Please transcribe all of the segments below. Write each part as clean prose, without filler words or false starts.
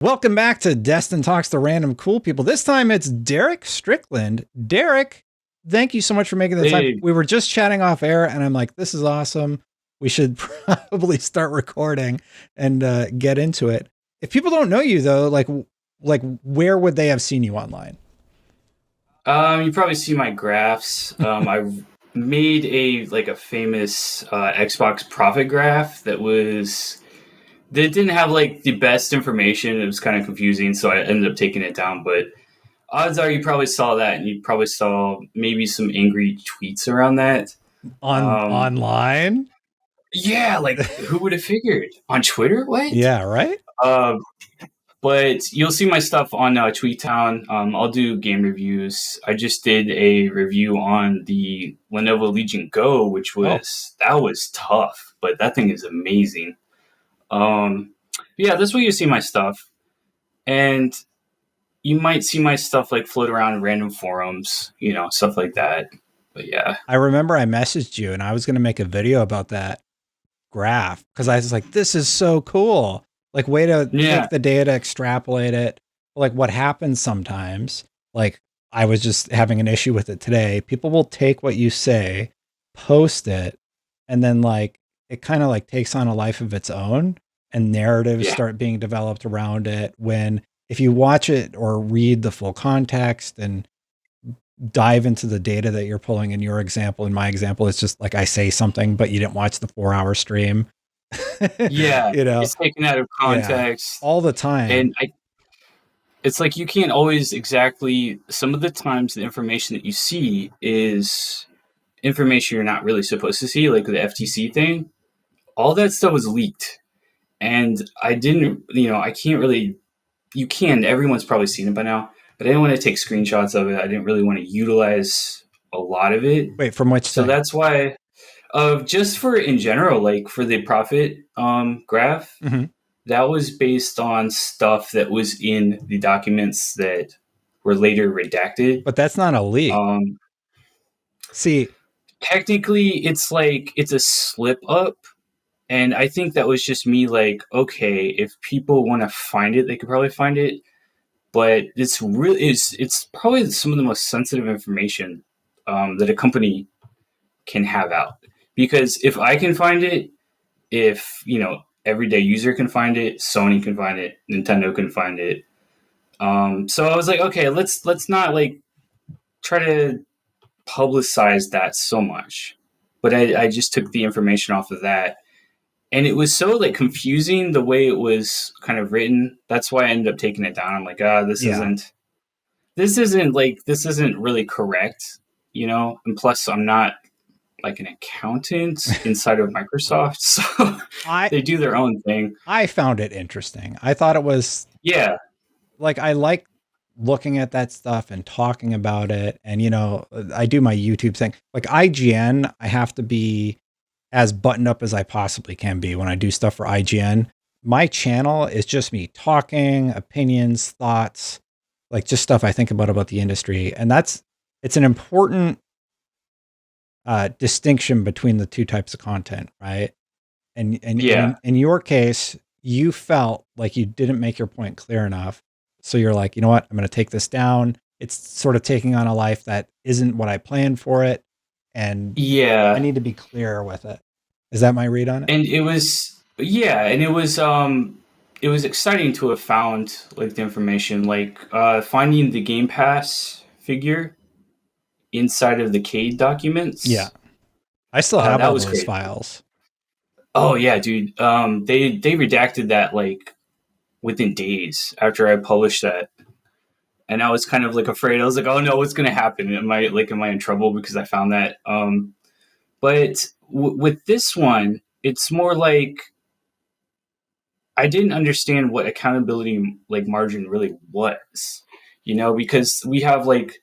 Welcome back to Destin Talks to Random Cool People. This time it's Derek Strickland. Derek, thank you so much for making the time. We were just chatting off air and I'm like, this is awesome. We should probably start recording and get into it. If people don't know you though, like where would they have seen you online? You probably see my graphs. I made a famous Xbox profit graph that didn't have like the best information. It was kind of confusing, so I ended up taking it down. But odds are you probably saw that, and you probably saw maybe some angry tweets around that online. Yeah, like who would have figured on Twitter? What? Yeah, right. But you'll see my stuff on TweakTown. I'll do game reviews. I just did a review on the Lenovo Legion Go, which that was tough, but that thing is amazing. Yeah, that's where you see my stuff. And you might see my stuff like float around in random forums, stuff like that. But yeah. I remember I messaged you and I was going to make a video about that graph because I was like, this is so cool. Like way to take the data, extrapolate it. Like what happens sometimes, like I was just having an issue with it today. People will take what you say, post it, and then like it kind of like takes on a life of its own and narratives start being developed around it. When if you watch it or read the full context and dive into the data that you're pulling in your example, in my example, it's just like I say something, but you didn't watch the 4-hour stream. Yeah, it's taken out of context all the time. And it's like you can't always exactly, some of the times the information that you see is information you're not really supposed to see, like the FTC thing. All that stuff was leaked. And I didn't, I can't really, everyone's probably seen it by now, but I didn't want to take screenshots of it. I didn't really want to utilize a lot of it. Wait, from which So that's why, just for in general, like for the profit graph, that was based on stuff that was in the documents that were later redacted. But that's not a leak. See, technically, it's a slip up. And I think that was just me like, okay, if people want to find it, they could probably find it. But it's probably some of the most sensitive information that a company can have out. Because if I can find it, if, everyday user can find it, Sony can find it, Nintendo can find it. So I was like, okay, let's not like try to publicize that so much. But I just took the information off of that. And it was so like confusing the way it was kind of written. That's why I ended up taking it down. I'm like, this isn't really correct, and plus I'm not like an accountant inside of Microsoft. So they do their own thing. I found it interesting. I thought it was, like, I like looking at that stuff and talking about it. And, I do my YouTube thing, like IGN. I have to be as buttoned up as I possibly can be when I do stuff for IGN. My channel is just me talking, opinions, thoughts, like just stuff I think about the industry. And it's an important distinction between the two types of content, right? And in your case, you felt like you didn't make your point clear enough. So you're like, you know what? I'm going to take this down. It's sort of taking on a life that isn't what I planned for it. And I need to be clear with it. Is that my read on it? And it was, it was exciting to have found like the information, like finding the Game Pass figure inside of the CADE documents. Yeah. I still have all those files. Oh yeah, dude. They redacted that like within days after I published that. And I was kind of like afraid. I was like, oh no, what's going to happen? Am I in trouble because I found that? But with this one, it's more like I didn't understand what accountability like margin really was, because we have like,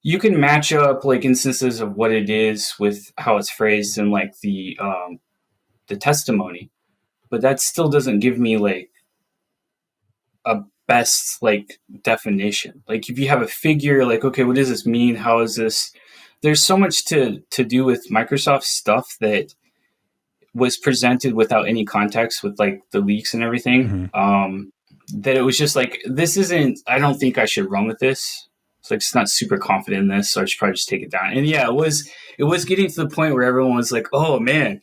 you can match up like instances of what it is with how it's phrased in like the testimony, but that still doesn't give me like a best like definition. Like if you have a figure, like, okay, what does this mean? How is this? There's so much to do with Microsoft stuff that was presented without any context with like the leaks and everything. that it was just like, this isn't, I don't think I should run with this. It's like, it's not super confident in this, so I should probably just take it down. And yeah, it was getting to the point where everyone was like, oh man,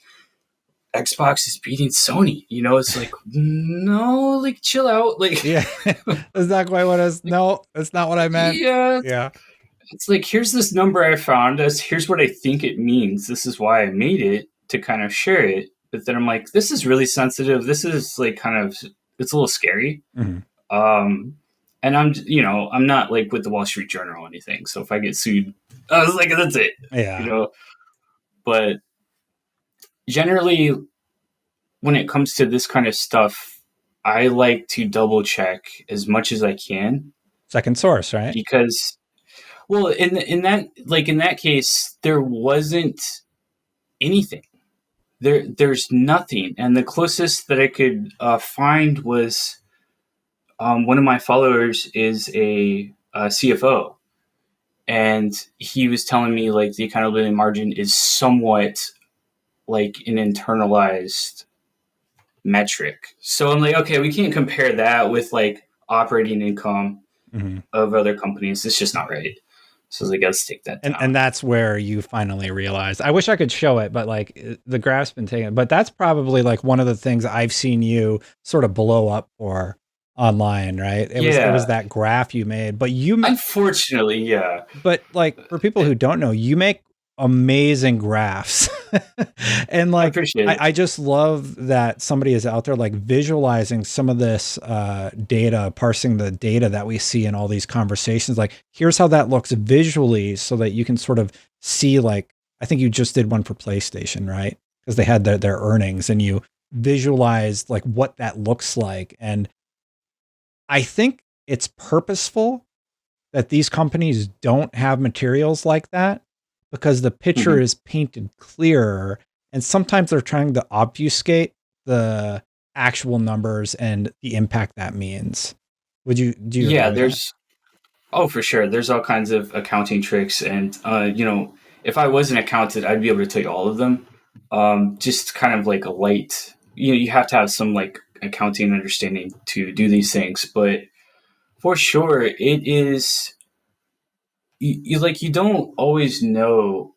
Xbox is beating Sony. It's like, no, like, chill out. Like, yeah, that's not quite what I was. No, that's not what I meant. Yeah. Yeah. It's like, here's this number I found. Here's what I think it means. This is why I made it, to kind of share it. But then I'm like, this is really sensitive. This is like kind of, it's a little scary. Mm-hmm. And I'm not like with the Wall Street Journal or anything. So if I get sued, I was like, that's it. Yeah. But generally, when it comes to this kind of stuff, I like to double check as much as I can. Second source, right? Because, well, in that case, there wasn't anything. There's nothing, and the closest that I could find was one of my followers is a CFO, and he was telling me like the accountability margin is somewhat like an internalized metric. So I'm like, okay, we can't compare that with like operating income of other companies. It's just not right. So I was like, let's take that down. And that's where you finally realized. I wish I could show it, but like the graph's been taken. But that's probably like one of the things I've seen you sort of blow up for online, right? It was that graph you made. But unfortunately, yeah. But like for people who don't know, you make amazing graphs. And like I just love that somebody is out there like visualizing some of this data, parsing the data that we see in all these conversations. Like, here's how that looks visually, so that you can sort of see, like, I think you just did one for PlayStation, right? Because they had their earnings, and you visualized like what that looks like. And I think it's purposeful that these companies don't have materials like that, because the picture is painted clearer, and sometimes they're trying to obfuscate the actual numbers and the impact that means. Do you? Yeah, for sure. There's all kinds of accounting tricks, and if I was an accountant, I'd be able to tell you all of them. Just kind of like a light, you have to have some like accounting understanding to do these things, but for sure it is. You don't always know.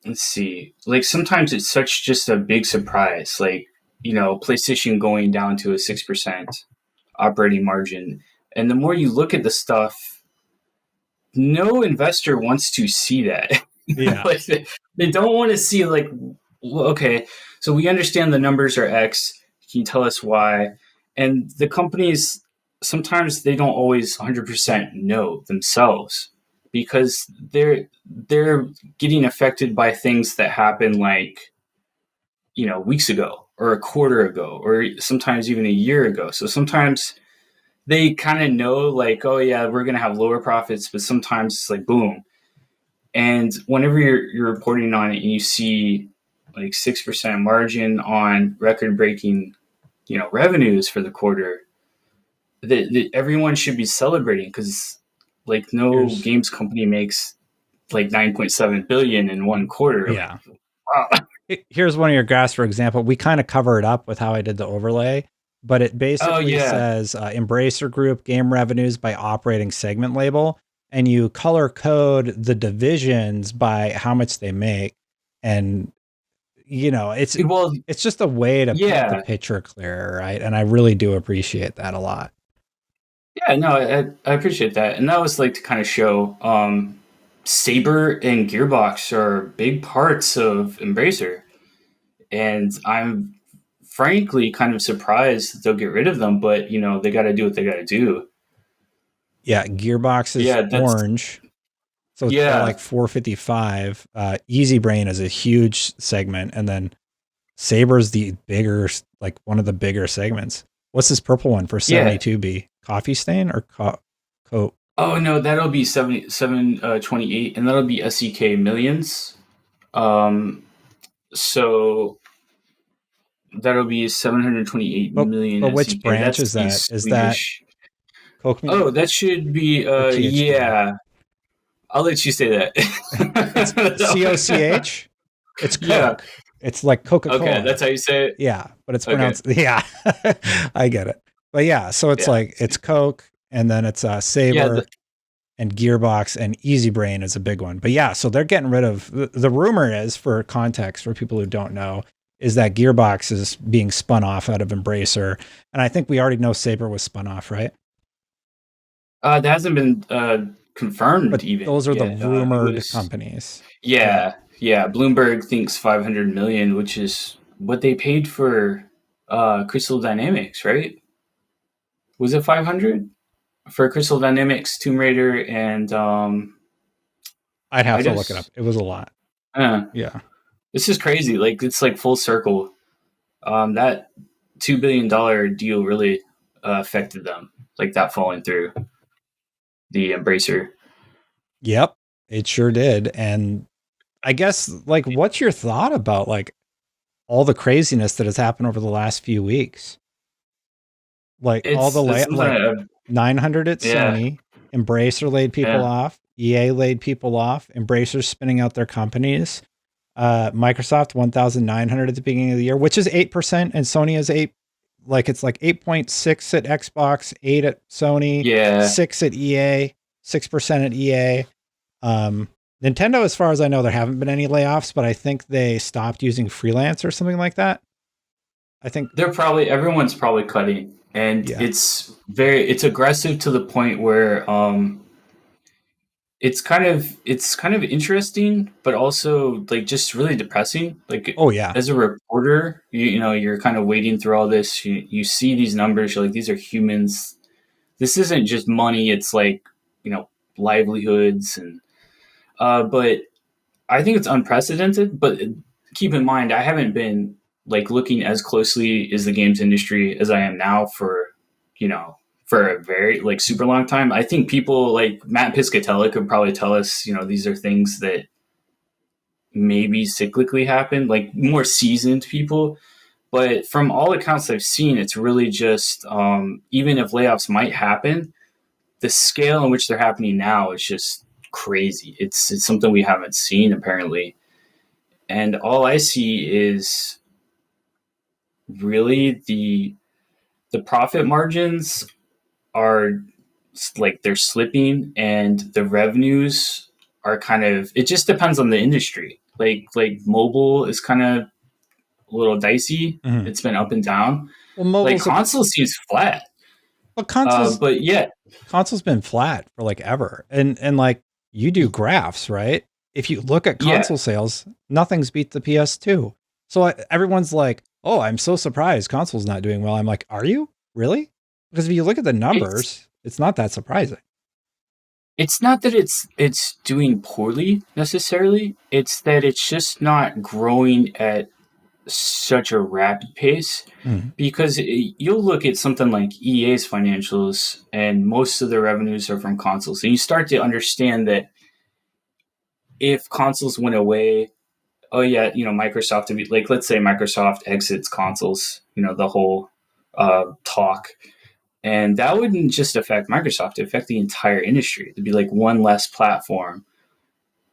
Let's see. Like, sometimes it's such just a big surprise. Like, PlayStation going down to a 6% operating margin. And the more you look at the stuff, no investor wants to see that. Yeah. Like, they don't want to see, like, okay, so we understand the numbers are X. Can you tell us why? And the companies, sometimes they don't always 100% know themselves, because they're getting affected by things that happen like, weeks ago or a quarter ago, or sometimes even a year ago. So sometimes they kind of know like, oh yeah, we're going to have lower profits, but sometimes it's like, boom. And whenever you're reporting on it and you see like 6% margin on record breaking, revenues for the quarter, that everyone should be celebrating, because like no games company makes like 9.7 billion in one quarter. Yeah. Here's one of your graphs, for example. We kind of cover it up with how I did the overlay, but it basically says Embracer Group game revenues by operating segment label, and you color code the divisions by how much they make. And it's just a way to paint the picture clearer, right? And I really do appreciate that a lot. Yeah, no, I appreciate that. And that was like to kind of show Saber and Gearbox are big parts of Embracer. And I'm frankly kind of surprised that they'll get rid of them, but they got to do what they got to do. Yeah, Gearbox is orange. So it's like 455. Easy Brain is a huge segment, and then Saber's the bigger, like one of the bigger segments. What's this purple one for 72B? Coffee Stain or Coat? Oh no, that'll be 728, and that'll be SEK Millions. So that'll be 728 million. But which branch is that? Is that Coke? Oh, that should be yeah. I'll let you say that. It's COCH. It's Coke. Yeah. It's like Okay, Coca-Cola. that's how you say it. Yeah, but it's Okay. pronounced. Yeah, I get it. But yeah, so it's like it's Coke, and then it's Saber and Gearbox, and Easy Brain is a big one. But yeah, so they're getting rid of the rumor is, for context for people who don't know, is that Gearbox is being spun off out of Embracer, and I think we already know Saber was spun off, right? That hasn't been confirmed But even those are the yet. rumored companies. Yeah. Bloomberg thinks 500 million, which is what they paid for Crystal Dynamics, right? Was it 500 for Crystal Dynamics, Tomb Raider, and I'd have to look it up. It was a lot. Yeah. This is crazy. Like, it's like full circle. That $2 billion deal really affected them, like that falling through the Embracer. Yep, it sure did. And I guess, like, what's your thought about like all the craziness that has happened over the last few weeks? Like all the like 900 at Sony, Embracer laid people off, EA laid people off, Embracer's spinning out their companies. Microsoft 1,900 at the beginning of the year, which is 8%, and Sony is 8. Like it's like 8.6 at Xbox, 8 at Sony, 6 at EA, 6% at EA. Nintendo, as far as I know, there haven't been any layoffs, but I think they stopped using freelance or something like that. I think everyone's probably cutting, and it's aggressive to the point where it's kind of interesting, but also like just really depressing. Like, as a reporter, you know, you're kind of wading through all this. You see these numbers. You're like, these are humans. This isn't just money. It's like, you know, livelihoods, and but I think it's unprecedented. But keep in mind, I haven't been like looking as closely as the games industry as I am now for, you know, for a very like super long time. I think people like Matt Piscatella could probably tell us, you know, these are things that maybe cyclically happen, like more seasoned people. But from all accounts I've seen, it's really just even if layoffs might happen, the scale in which they're happening now is just crazy. It's something we haven't seen apparently. And all I see is really the profit margins are like they're slipping, and the revenues are kind of, it just depends on the industry. Like mobile is kind of a little dicey. Mm-hmm. It's been up and down. Well, like console seems flat. Well, console's been flat for like ever. And like you do graphs, right? If you look at console sales, nothing's beat the PS2. So everyone's like, oh, I'm so surprised console's not doing well. I'm like, are you really? Because if you look at the numbers, it's not that surprising. It's not that it's doing poorly necessarily. It's that it's just not growing at such a rapid pace. Mm-hmm. Because you'll look at something like EA's financials, and most of their revenues are from consoles. And you start to understand that if consoles went away, oh yeah, you know, Microsoft would be like, let's say Microsoft exits consoles, you know, the whole talk. And that wouldn't just affect Microsoft, it would affect the entire industry. It'd be like one less platform.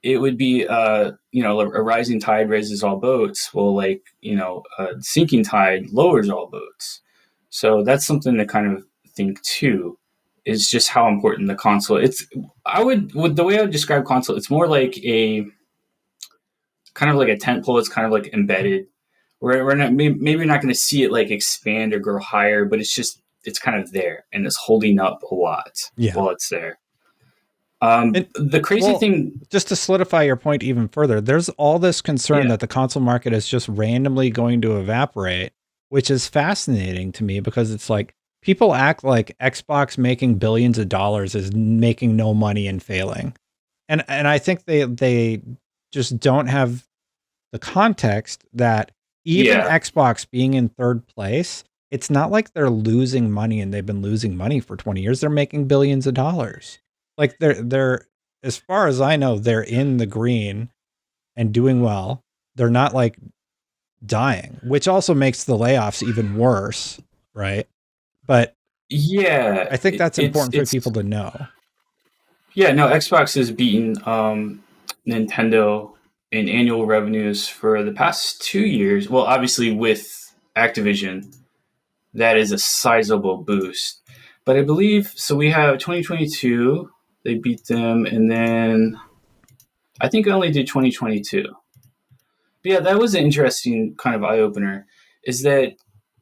It would be, you know, a rising tide raises all boats. Well, like, you know, a sinking tide lowers all boats. So that's something to kind of think too, is just how important the console. The way I would describe console, it's more like a kind of like a tent pole. It's kind of like embedded. We're not, maybe we're not going to see it like expand or grow higher, but it's kind of there, and it's holding up a lot while it's there. The crazy thing, just to solidify your point even further, there's all this concern that the console market is just randomly going to evaporate, which is fascinating to me, because it's like people act like Xbox making billions of dollars is making no money and failing. And I think they just don't have the context that even Xbox being in third place, it's not like they're losing money and they've been losing money for 20 years. They're making billions of dollars. Like they're, as far as I know, they're in the green and doing well. They're not like dying, which also makes the layoffs even worse, right? But I think that's important for people to know. Yeah, no, Xbox is beating Nintendo in annual revenues for the past 2 years. Well, obviously with Activision, that is a sizable boost. But I believe, so we have 2022, they beat them, and then I think I only did 2022. But yeah, that was an interesting kind of eye-opener, is that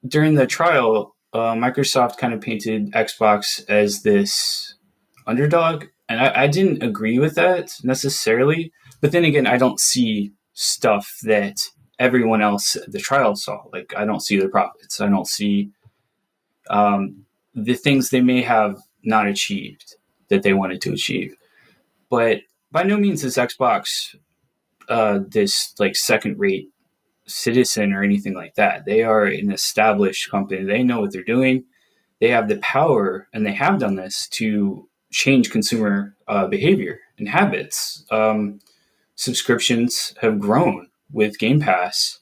during the trial, Microsoft kind of painted Xbox as this underdog, and I didn't agree with that necessarily. But then again, I don't see stuff that everyone else at the trial saw. Like, I don't see the profits. I don't see the things they may have not achieved that they wanted to achieve. But by no means is Xbox this like second-rate citizen or anything like that. They are an established company. They know what they're doing. They have the power, and they have done this to change consumer behavior and habits. Subscriptions have grown with Game Pass.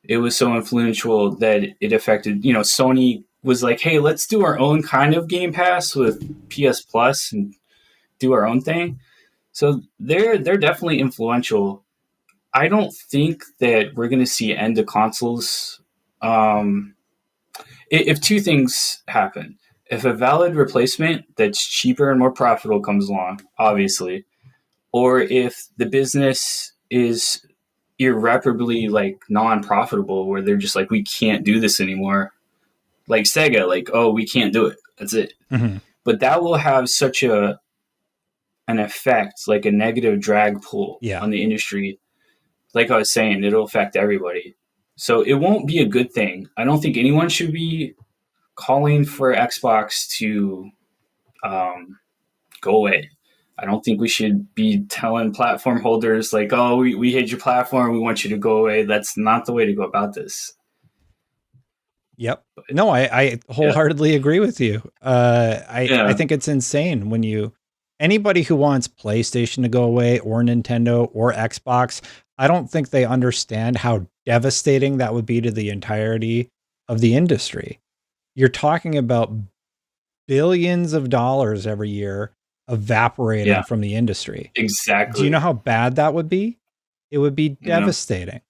It was so influential that it affected, Sony was like, hey, let's do our own kind of Game Pass with PS Plus and do our own thing. So they're definitely influential. I don't think that we're going to see an end to consoles if two things happen. If a valid replacement that's cheaper and more profitable comes along, obviously, or if the business is irreparably like non-profitable, where they're just like, we can't do this anymore, like Sega, like, oh, we can't do it, that's it. Mm-hmm. But that will have such an effect, like a negative drag pull on the industry. Like I was saying, it'll affect everybody, so it won't be a good thing. I don't think anyone should be calling for Xbox to go away. I don't think we should be telling platform holders like, oh, we hate your platform, we want you to go away. That's not the way to go about this. Yep. No, I wholeheartedly agree with you. I think it's insane when anybody who wants PlayStation to go away or Nintendo or Xbox, I don't think they understand how devastating that would be to the entirety of the industry. You're talking about billions of dollars every year evaporating from the industry. Exactly. Do you know how bad that would be? It would be devastating.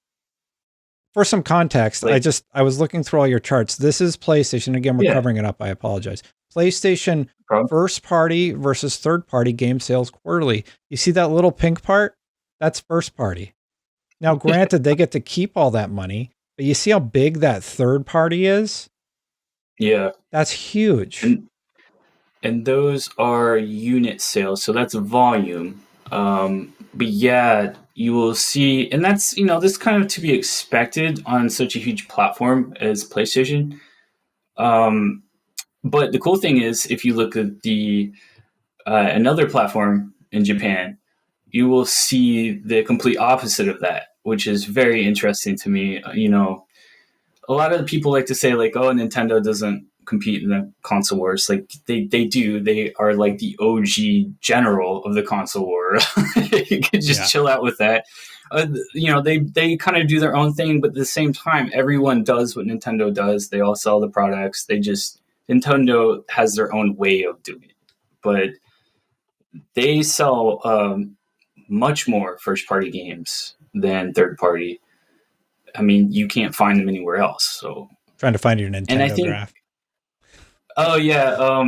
For some context, I was looking through all your charts. This is PlayStation. Again, we're covering it up. I apologize. PlayStation first party versus third party game sales quarterly. You see that little pink part? That's first party. Now, granted, they get to keep all that money, but you see how big that third party is? Yeah. That's huge. And those are unit sales, so that's volume. But yeah, you will see, and that's, this kind of to be expected on such a huge platform as PlayStation. But the cool thing is, if you look at the another platform in Japan, you will see the complete opposite of that, which is very interesting to me. A lot of people like to say like, oh, Nintendo doesn't compete in the console wars. Like they do. They are like the OG general of the console war. You could just chill out with that. They kind of do their own thing, but at the same time, everyone does what Nintendo does. They all sell the products. Nintendo has their own way of doing it, but they sell much more first party games than third party. I mean, you can't find them anywhere else. So trying to find your Nintendo graph. Oh yeah,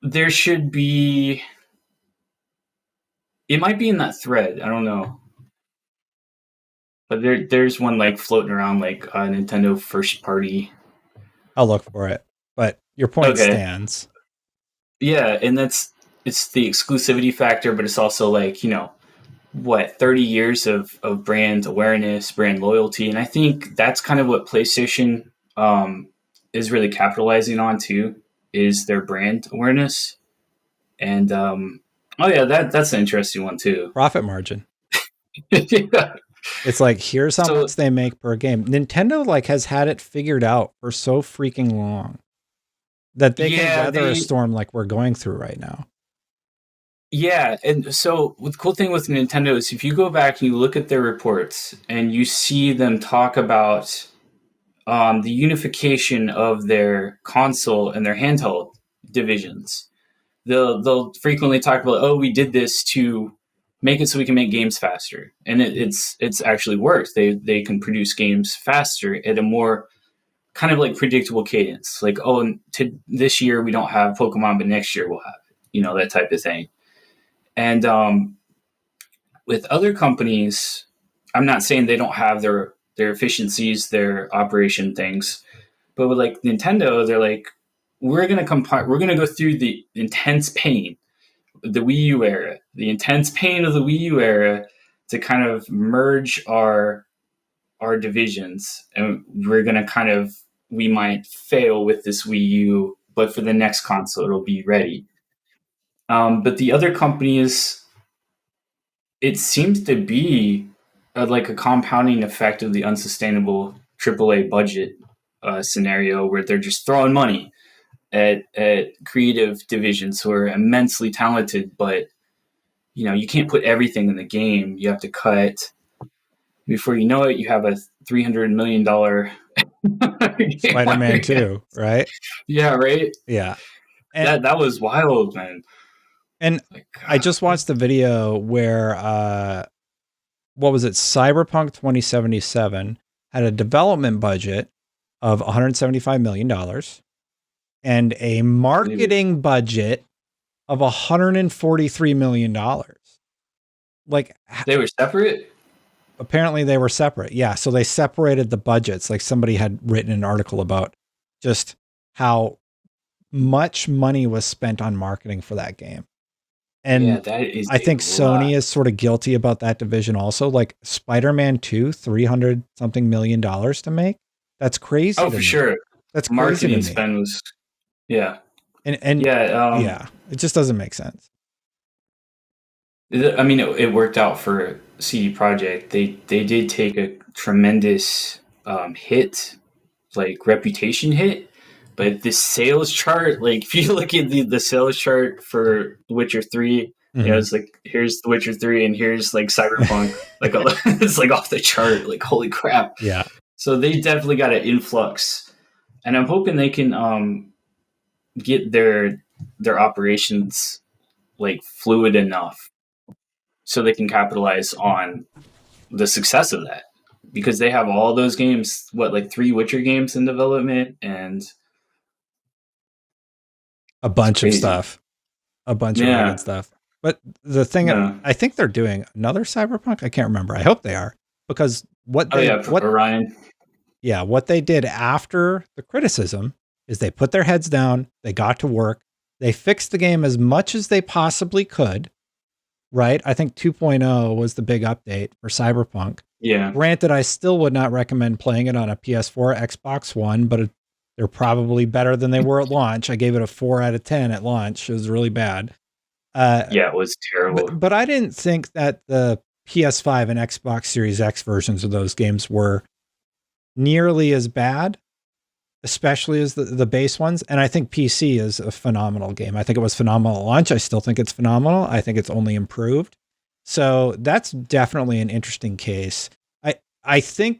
there should be. It might be in that thread. I don't know, but there's one like floating around like Nintendo first party. I'll look for it, but your point stands. Yeah, and it's the exclusivity factor, but it's also like 30 years of brand awareness, brand loyalty, and I think that's kind of what PlayStation is really capitalizing on too, is their brand awareness. And that's an interesting one too. Profit margin. Yeah. It's like, here's how much they make per game. Nintendo has had it figured out for so freaking long that they can weather a storm like we're going through right now. Yeah, and so the cool thing with Nintendo is if you go back and you look at their reports and you see them talk about the unification of their console and their handheld divisions, they'll frequently talk about, oh, we did this to make it so we can make games faster. And it's actually worked. They can produce games faster at a more kind of like predictable cadence. Like, oh, this year we don't have Pokemon, but next year we'll have it. You know, that type of thing. And with other companies, I'm not saying they don't have their efficiencies, their operation things, but with like Nintendo, they're like, we're gonna go through the intense pain, the Wii U era, the intense pain of the Wii U era, to kind of merge our divisions, and we might fail with this Wii U, but for the next console, it'll be ready. But the other companies, it seems to be like a compounding effect of the unsustainable AAA budget scenario, where they're just throwing money at creative divisions who are immensely talented, but you know, you can't put everything in the game. You have to cut. Before you know it, you have a $300 million Spider-Man 2, right? Yeah, right. Yeah, and that was wild, man. And I just watched the video where what was it? Cyberpunk 2077 had a development budget of $175 million and a marketing budget of $143 million. Like, they were separate? Apparently they were separate. Yeah. So they separated the budgets. Like, somebody had written an article about just how much money was spent on marketing for that game. And yeah, that is I think Sony is sort of guilty about that division also. Like, Spider-Man 2, $300 something million to make. That's crazy. Oh, for sure. That's marketing crazy spend was, yeah. And yeah, it just doesn't make sense. I mean, it worked out for CD Projekt. They did take a tremendous hit, like reputation hit. But the sales chart, like if you look at the sales chart for Witcher 3, you know, it's like, here's The Witcher 3 and here's like Cyberpunk. Like, it's like off the chart. Like, holy crap. Yeah. So they definitely got an influx. And I'm hoping they can get their operations like fluid enough so they can capitalize on the success of that. Because they have all those games, like 3 Witcher games in development and a bunch of stuff, a bunch of really good stuff. But the thing, I think they're doing another Cyberpunk. I can't remember. I hope they are, because what they did after the criticism is they put their heads down, they got to work, they fixed the game as much as they possibly could. Right? I think 2.0 was the big update for Cyberpunk. Yeah. Granted, I still would not recommend playing it on a PS4, Xbox One, but they're probably better than they were at launch. I gave it a 4 out of 10 at launch. It was really bad. Yeah, it was terrible. But I didn't think that the PS5 and Xbox Series X versions of those games were nearly as bad, especially as the base ones. And I think PC is a phenomenal game. I think it was phenomenal at launch. I still think it's phenomenal. I think it's only improved. So that's definitely an interesting case. I think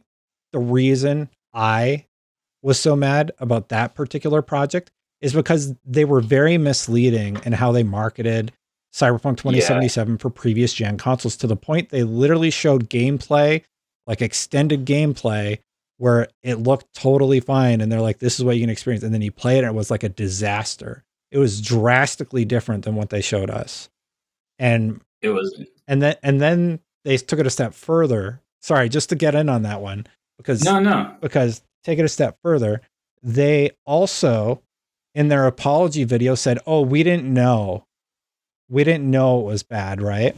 the reason I was so mad about that particular project is because they were very misleading in how they marketed Cyberpunk 2077 for previous gen consoles, to the point they literally showed gameplay, like extended gameplay, where it looked totally fine. And they're like, this is what you can experience. And then you play it and it was like a disaster. It was drastically different than what they showed us. And it was, and then they took it a step further. Sorry, just to get in on that one, because because take it a step further. They also, in their apology video, said, oh, we didn't know it was bad, right?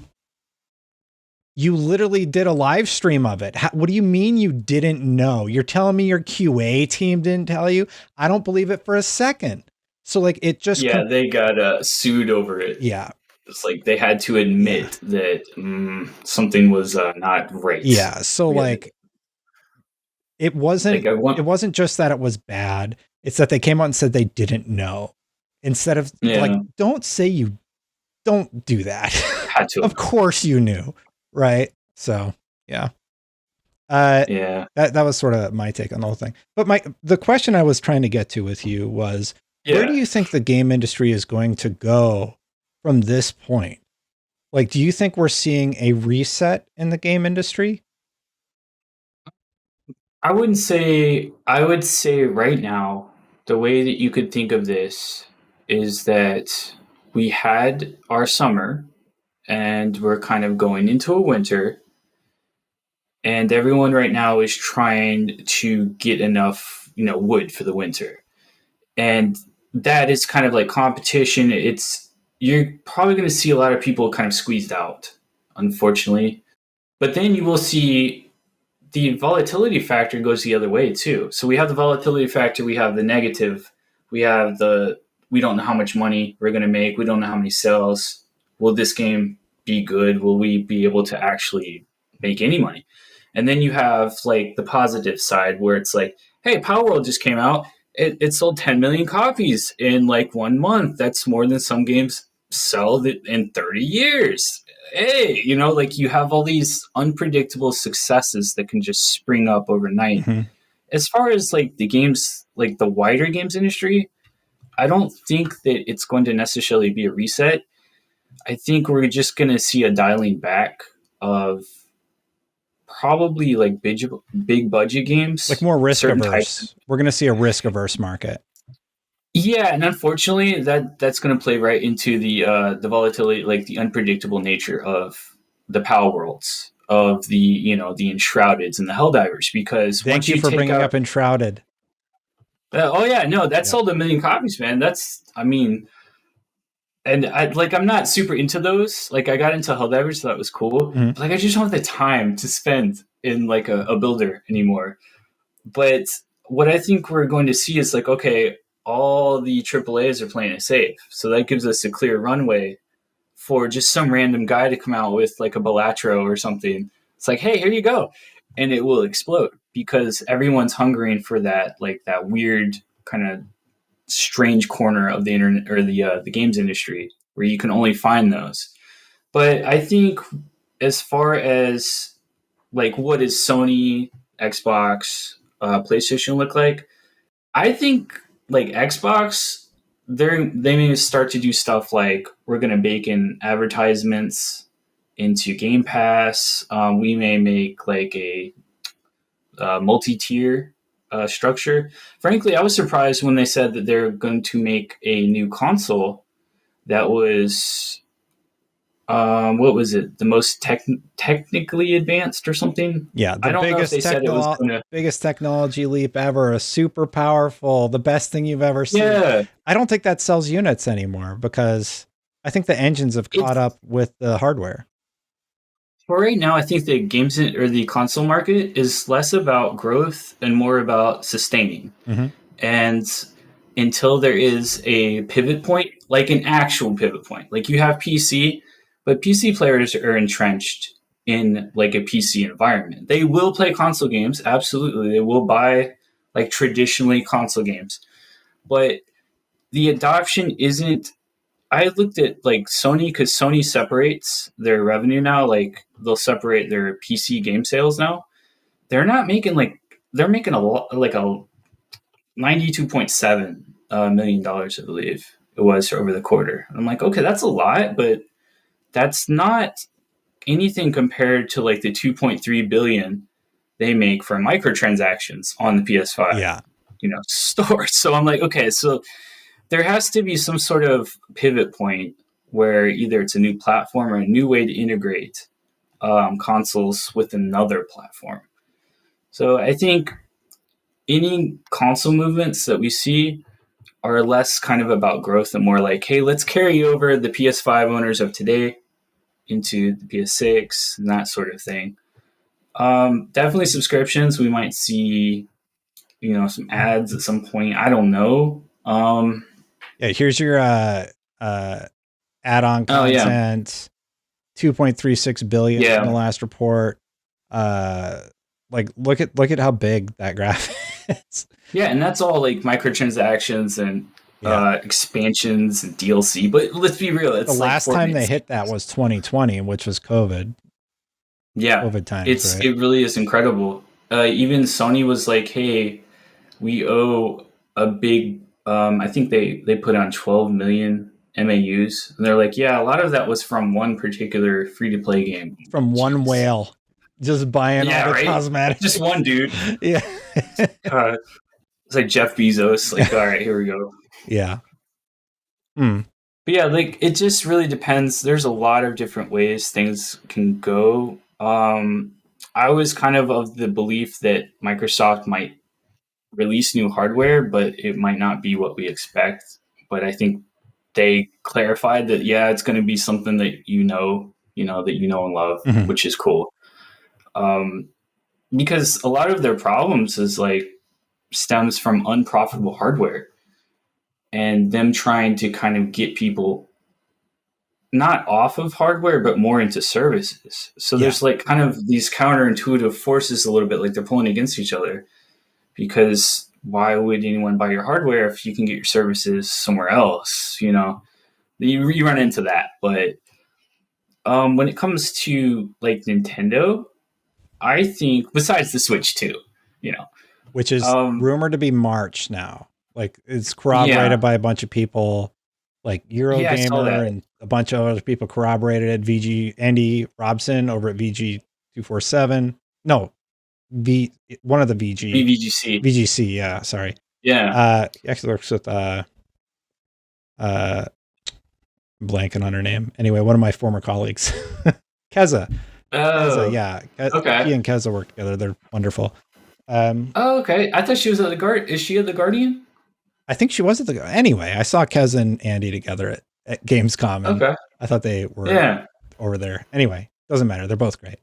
You literally did a live stream of it. What do you mean you didn't know? You're telling me your QA team didn't tell you? I don't believe it for a second. So like, it just... Yeah, they got sued over it. Yeah. It's like they had to admit that something was not right. Yeah, so like, it wasn't it wasn't just that it was bad. It's that they came out and said they didn't know. Instead of like, don't say you don't do that. Had to. Of course you knew. Right. So yeah. That was sort of my take on the whole thing. But the question I was trying to get to with you was, where do you think the game industry is going to go from this point? Like, do you think we're seeing a reset in the game industry? I wouldn't say. I would say right now, the way that you could think of this is that we had our summer, and we're kind of going into a winter, and everyone right now is trying to get enough, wood for the winter, and that is kind of like competition. You're probably going to see a lot of people kind of squeezed out, unfortunately, but then you will see the volatility factor goes the other way too. So we have the volatility factor, we have the negative, we don't know how much money we're going to make, we don't know how many sales. Will this game be good? Will we be able to actually make any money? And then you have like the positive side where it's like, hey, Power World just came out. It sold 10 million copies in like 1 month. That's more than some games sell in 30 years. Hey, like you have all these unpredictable successes that can just spring up overnight. Mm-hmm. As far as like the games, like the wider games industry, I don't think that it's going to necessarily be a reset. I think we're just going to see a dialing back of probably like big budget games, like more risk averse. We're going to see a risk averse market. Yeah, and unfortunately, that's going to play right into the volatility, like the unpredictable nature of the Power Worlds, of the the Enshroudeds and the Helldivers. Because thank you for bringing up Enshrouded. Oh yeah, no, that sold 1 million copies, man. And I'm not super into those. Like I got into Helldivers, so that was cool. Mm-hmm. But like I just don't have the time to spend in like a builder anymore. But what I think we're going to see is like, okay, all the AAAs are playing it safe. So that gives us a clear runway for just some random guy to come out with like a Balatro or something. It's like, hey, here you go. And it will explode because everyone's hungering for that, like that weird kind of strange corner of the internet or the games industry where you can only find those. But I think as far as like what is Sony, Xbox, PlayStation look like, I think like Xbox, they may start to do stuff like we're going to bake in advertisements into Game Pass. We may make like a multi-tier structure. Frankly, I was surprised when they said that they're going to make a new console that was what was it? The most technically advanced or something? Yeah, the biggest technology leap ever, a super powerful, the best thing you've ever seen. Yeah. I don't think that sells units anymore because I think the engines have caught up with the hardware. For right now, I think the games or the console market is less about growth and more about sustaining. Mm-hmm. And until there is a pivot point, like an actual pivot point, like you have PC, but PC players are entrenched in like a PC environment. They will play console games. Absolutely. They will buy like traditionally console games, but the adoption isn't. I looked at like Sony because Sony separates their revenue now. Like they'll separate their PC game sales now. They're not making they're making a lot, like a $92.7 million, I believe it was over the quarter. I'm like, okay, that's a lot, but that's not anything compared to like the 2.3 billion they make for microtransactions on the PS5 store. So I'm like, okay, so there has to be some sort of pivot point where either it's a new platform or a new way to integrate consoles with another platform. So I think any console movements that we see are less kind of about growth and more like, hey, let's carry over the PS5 owners of today into the PS6 and that sort of thing. Definitely subscriptions. We might see, some ads at some point. I don't know. Here's your add-on content. 2.36 billion in the last report. Like look at how big that graph is. Yeah, and that's all like microtransactions and expansions and DLC. But let's be real, it's the last time they hit that was 2020, which was COVID. Yeah, COVID times. It really is incredible. Even Sony was like, "Hey, we owe a big." I think they put on 12 million MAUs, and they're like, yeah, a lot of that was from one particular free-to-play game. From one whale just buying all the cosmetics. Just one dude. Yeah. It's like Jeff Bezos. Like, all right, here we go. Yeah. But yeah, like it just really depends. There's a lot of different ways things can go. I was kind of the belief that Microsoft might release new hardware, but it might not be what we expect. But I think they clarified that, yeah, it's going to be something that you know and love, which is cool. Because a lot of their problems is like stems from unprofitable hardware and them trying to kind of get people not off of hardware, but more into services. So there's like kind of these counterintuitive forces a little bit, like they're pulling against each other, because why would anyone buy your hardware if you can get your services somewhere else? You run into that. But when it comes to like Nintendo, I think besides the Switch 2, which is rumored to be March now. Like it's corroborated by a bunch of people, like Eurogamer and a bunch of other people corroborated it. Andy Robson over at VG247. No, one of the VGC. VGC, yeah, sorry. Yeah. He actually works with blanking on her name. Anyway, one of my former colleagues. Keza. Keza, yeah. Okay. He and Keza work together. They're wonderful. Okay. I thought she was at the Guardian. Is she at the Guardian? I think she was at the... Anyway, I saw Keza and Andy together at Gamescom. And I thought they were over there. Anyway, doesn't matter. They're both great.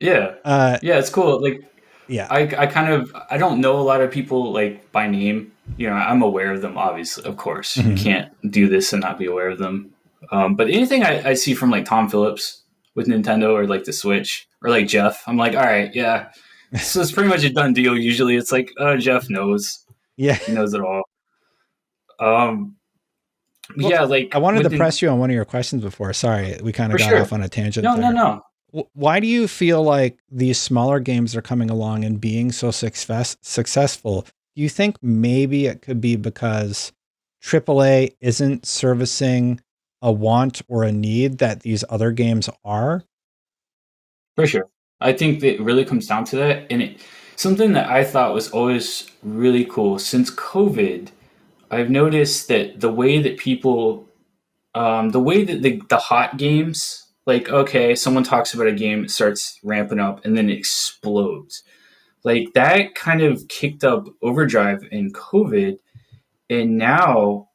Yeah. Yeah, it's cool. Like, yeah, I don't know a lot of people like by name. I'm aware of them, obviously, of course. You can't do this and not be aware of them. But anything I see from like Tom Phillips with Nintendo or like the Switch or like Jeff, I'm like, all right, yeah. So it's pretty much a done deal. Usually it's like, Jeff knows. Yeah. He knows it all. Yeah, like I wanted to press you on one of your questions before. Sorry, we kind of got off on a tangent. No. Why do you feel like these smaller games are coming along and being so successful? Do you think maybe it could be because AAA isn't servicing a want or a need that these other games are? For sure. I think that it really comes down to that. And something that I thought was always really cool since COVID, I've noticed that the way that people, the hot games, like, okay, someone talks about a game, it starts ramping up, and then it explodes. Like, that kind of kicked up overdrive in COVID, and now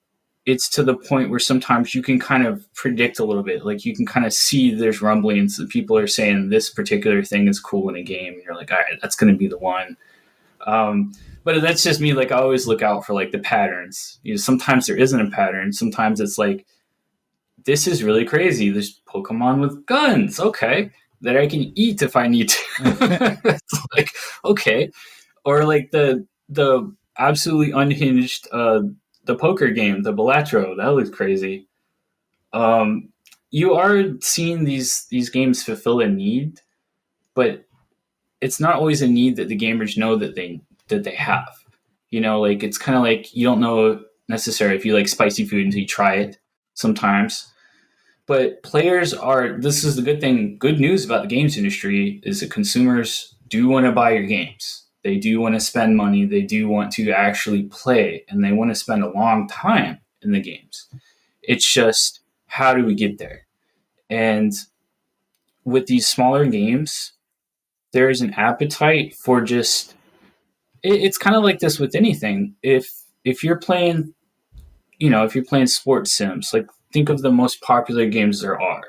it's to the point where sometimes you can kind of predict a little bit. Like, you can kind of see there's rumblings that people are saying this particular thing is cool in a game, and you're like, all right, that's going to be the one. But that's just me. Like, I always look out for, like, the patterns. Sometimes there isn't a pattern. Sometimes it's like, this is really crazy. There's Pokemon with guns. Okay. That I can eat if I need to. It's like, okay. Or like the absolutely unhinged, the poker game, the Balatro, that looks crazy. You are seeing these games fulfill a need, but it's not always a need that the gamers know that they have. Like it's kind of like you don't know necessarily if you like spicy food until you try it sometimes. But this is the good news about the games industry is that consumers do want to buy your games. They do want to spend money. They do want to actually play, and they want to spend a long time in the games. It's just, how do we get there? And with these smaller games, there is an appetite for just, it's kind of like this with anything. If you're playing, if you're playing sports sims, like think of the most popular games there are,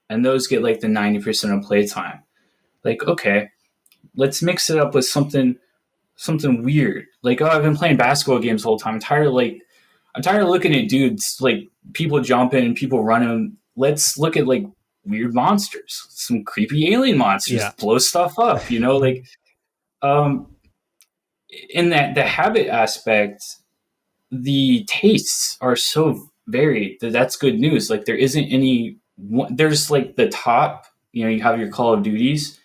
and those get like the 90% of playtime. Like, okay, let's mix it up with something weird. Like, I've been playing basketball games the whole time. I'm tired of looking at dudes, like people jumping and people running. Let's look at like weird monsters, some creepy alien monsters, blow stuff up, like, in that the habit aspect, the tastes are so varied that's good news. Like, there isn't any one, there's like the top, you have your Call of Duties,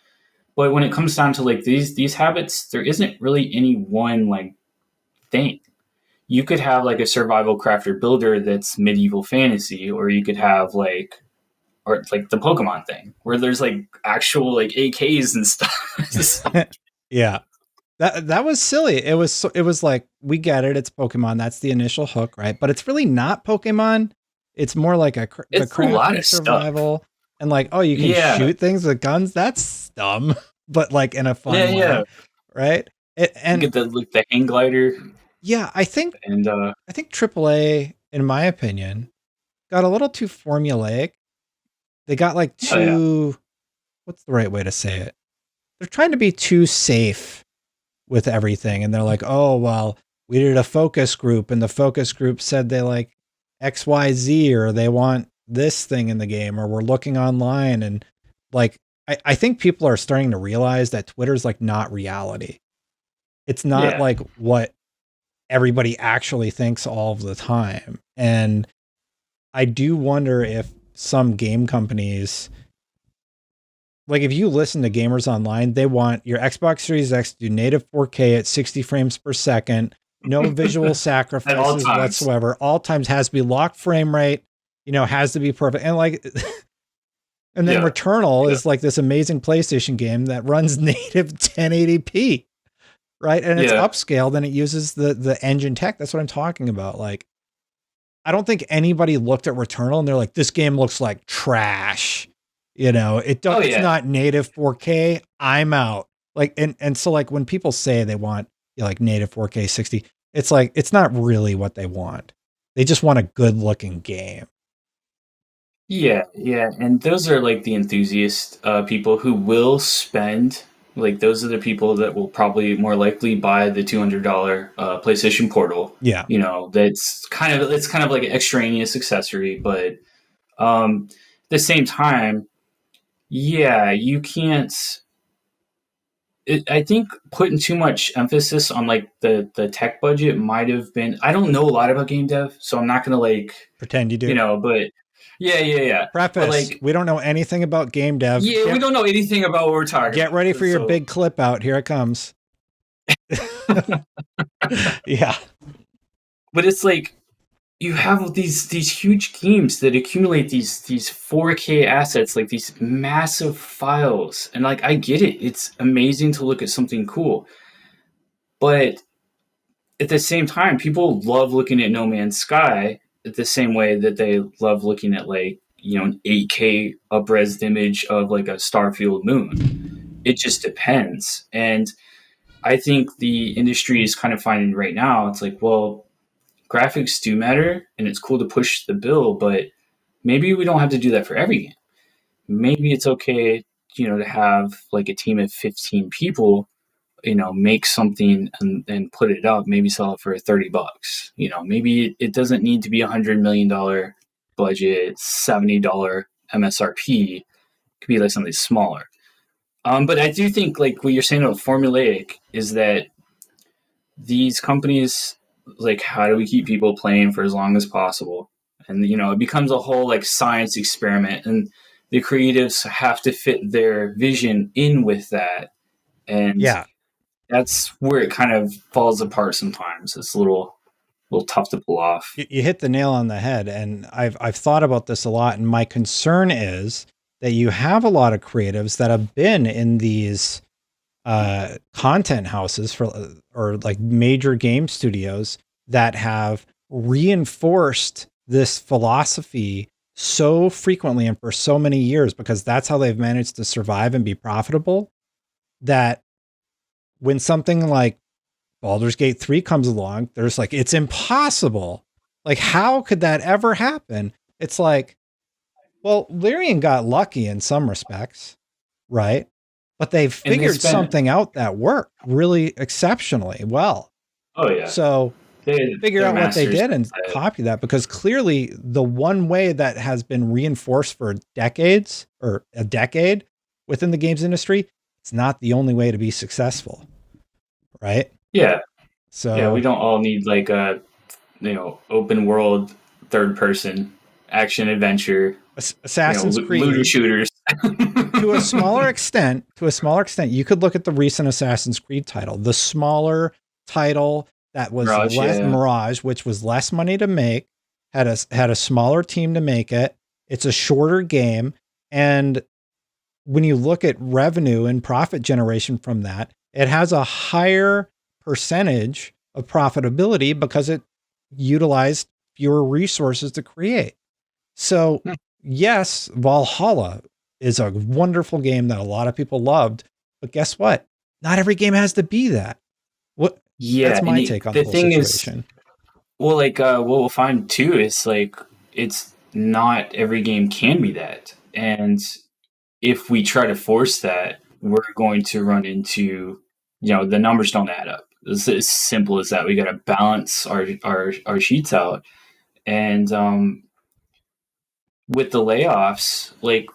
but when it comes down to like these habits, there isn't really any one like thing. you could have like a survival crafter builder that's medieval fantasy, or you could have like, or like the Pokemon thing where there's like actual like AKs and stuff. Yeah. That was silly. It was like, we get it. It's Pokemon. That's the initial hook, right? But it's really not Pokemon. It's more like the crafting survival. Stuff. And like, oh, you can shoot things with guns. That's dumb, but like in a fun way, right? And you get the hang glider. Yeah, I think AAA, in my opinion, got a little too formulaic. They got like too, what's the right way to say it? They're trying to be too safe with everything. And they're like, oh, well, we did a focus group and the focus group said they like XYZ, or they want this thing in the game, or we're looking online. And like, I think people are starting to realize that Twitter's like not reality. It's not like what everybody actually thinks all of the time. And I do wonder if some game companies, like if you listen to gamers online, they want your Xbox Series X to do native 4K at 60 frames per second, no visual sacrifices whatsoever. All times has to be locked frame rate, has to be perfect. And like, and then Returnal is like this amazing PlayStation game that runs native 1080p, right? And it's upscaled and it uses the engine tech. That's what I'm talking about. Like, I don't think anybody looked at Returnal and they're like, this game looks like trash. It's not native 4K. I'm out. Like, and so like when people say they want like native 4K 60, it's like, it's not really what they want. They just want a good looking game. Yeah. And those are like the enthusiast people who will spend, like those are the people that will probably more likely buy the $200 PlayStation Portal. Yeah. It's kind of like an extraneous accessory, but at the same time, you can't. I think putting too much emphasis on like the tech budget might have been. I don't know a lot about game dev, so I'm not gonna like pretend you do. But yeah. Preface: but like, we don't know anything about game dev. Yeah, we don't know anything about what we're talking. Get ready for your big clip out. Here it comes. Yeah, but it's like, you have these huge games that accumulate these 4K assets, like these massive files. And like, I get it. It's amazing to look at something cool. But at the same time, people love looking at No Man's Sky the same way that they love looking at like, an 8K up-res image of like a Starfield moon. It just depends. And I think the industry is kind of finding right now, it's like, well, graphics do matter and it's cool to push the bill, but maybe we don't have to do that for every game. Maybe it's okay, to have like a team of 15 people, make something and put it up, maybe sell it for $30. Maybe it doesn't need to be $100 million budget, $70 MSRP. It could be like something smaller. But I do think like what you're saying about formulaic is that these companies, like, how do we keep people playing for as long as possible? And, it becomes a whole like science experiment, and the creatives have to fit their vision in with that. And that's where it kind of falls apart sometimes. It's a little tough to pull off. You hit the nail on the head. And I've thought about this a lot. And my concern is that you have a lot of creatives that have been in these content houses or like major game studios that have reinforced this philosophy so frequently and for so many years, because that's how they've managed to survive and be profitable, that when something like Baldur's Gate 3 comes along, there's like, it's impossible. Like, how could that ever happen? It's like, well, Lyrian got lucky in some respects, right? But they've figured something out that worked really exceptionally well. Oh yeah. So figure out what they did and copy that, because clearly the one way that has been reinforced for decades, or a decade within the games industry, it's not the only way to be successful. Right? Yeah. So we don't all need like a, open world, third person action adventure, Assassin's Creed, looter shooters. to a smaller extent, you could look at the recent Assassin's Creed title, the smaller title that was less Mirage, which was less money to make, had a smaller team to make it. It's a shorter game. And when you look at revenue and profit generation from that, it has a higher percentage of profitability because it utilized fewer resources to create. So yes, Valhalla is a wonderful game that a lot of people loved, but guess what? Not every game has to be that. What? Yeah, that's my take on the whole situation. Well, like what we'll find too is like it's not every game can be that, and if we try to force that, we're going to run into, the numbers don't add up. It's as simple as that. We got to balance our sheets out, and with the layoffs, like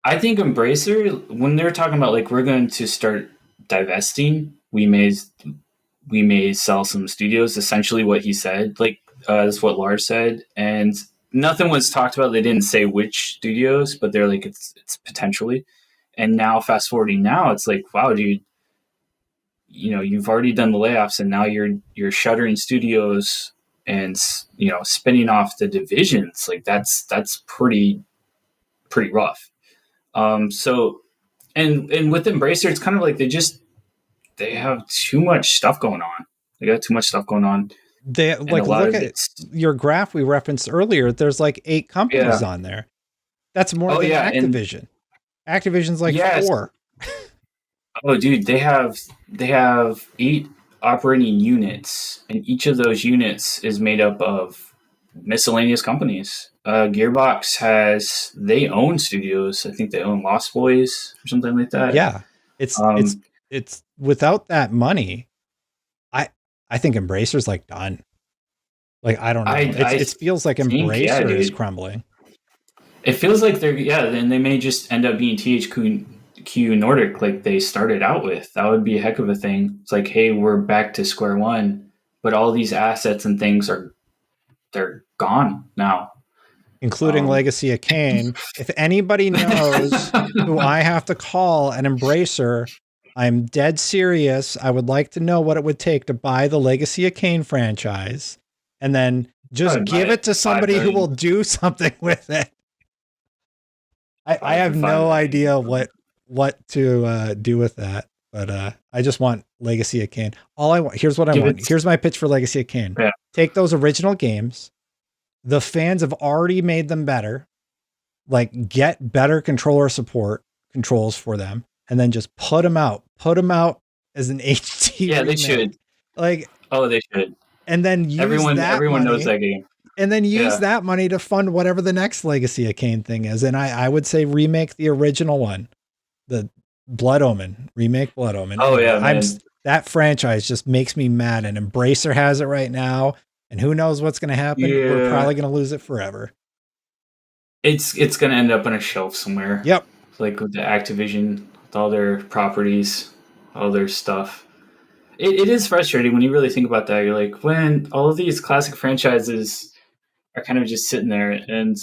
I think Embracer, when they're talking about like we're going to start divesting, we may sell some studios. Essentially, what he said, like that's what Lars said, and nothing was talked about. They didn't say which studios, but they're like it's potentially. And now, fast forwarding now, it's like, wow, dude, you've already done the layoffs, and now you're shuttering studios and spinning off the divisions. Like that's pretty rough. So, and with Embracer, it's kind of like they have too much stuff going on. They got too much stuff going on. They like look at your graph we referenced earlier. There's like 8 companies on there. That's more than Activision. Activision's like 4. Oh, dude, they have 8 operating units, and each of those units is made up of miscellaneous companies. Gearbox they own studios. I think they own Lost Boys or something like that. Yeah, it's without that money, I think Embracer's like done. Like I don't know. It feels like Embracer is crumbling. It feels like then they may just end up being THQ Nordic like they started out with. That would be a heck of a thing. It's like, hey, we're back to square one, but all these assets and things they're gone now. Including Legacy of Kain. If anybody knows who I have to call an Embracer, I'm dead serious. I would like to know what it would take to buy the Legacy of Kain franchise and then just give it to somebody who will do something with it. I have no idea what to do with that, but I just want Legacy of Kain. Here's what I want. Here's my pitch for Legacy of Kain. Yeah. Take those original games. The fans have already made them better. Like get better controller support controls for them, and then just put them out as an HD. Yeah, remake. They should. Like, they should. And then use everyone knows that game. And then use that money to fund whatever the next Legacy of Kain thing is. And I would say remake the original one, the Blood Omen, remake Blood Omen. Oh yeah, that franchise just makes me mad. And Embracer has it right now, and who knows what's going to happen? Yeah. We're probably going to lose it forever. It's going to end up on a shelf somewhere. Yep. Like with the Activision, with all their properties, all their stuff. It is frustrating when you really think about that. You're like, when all of these classic franchises are kind of just sitting there, and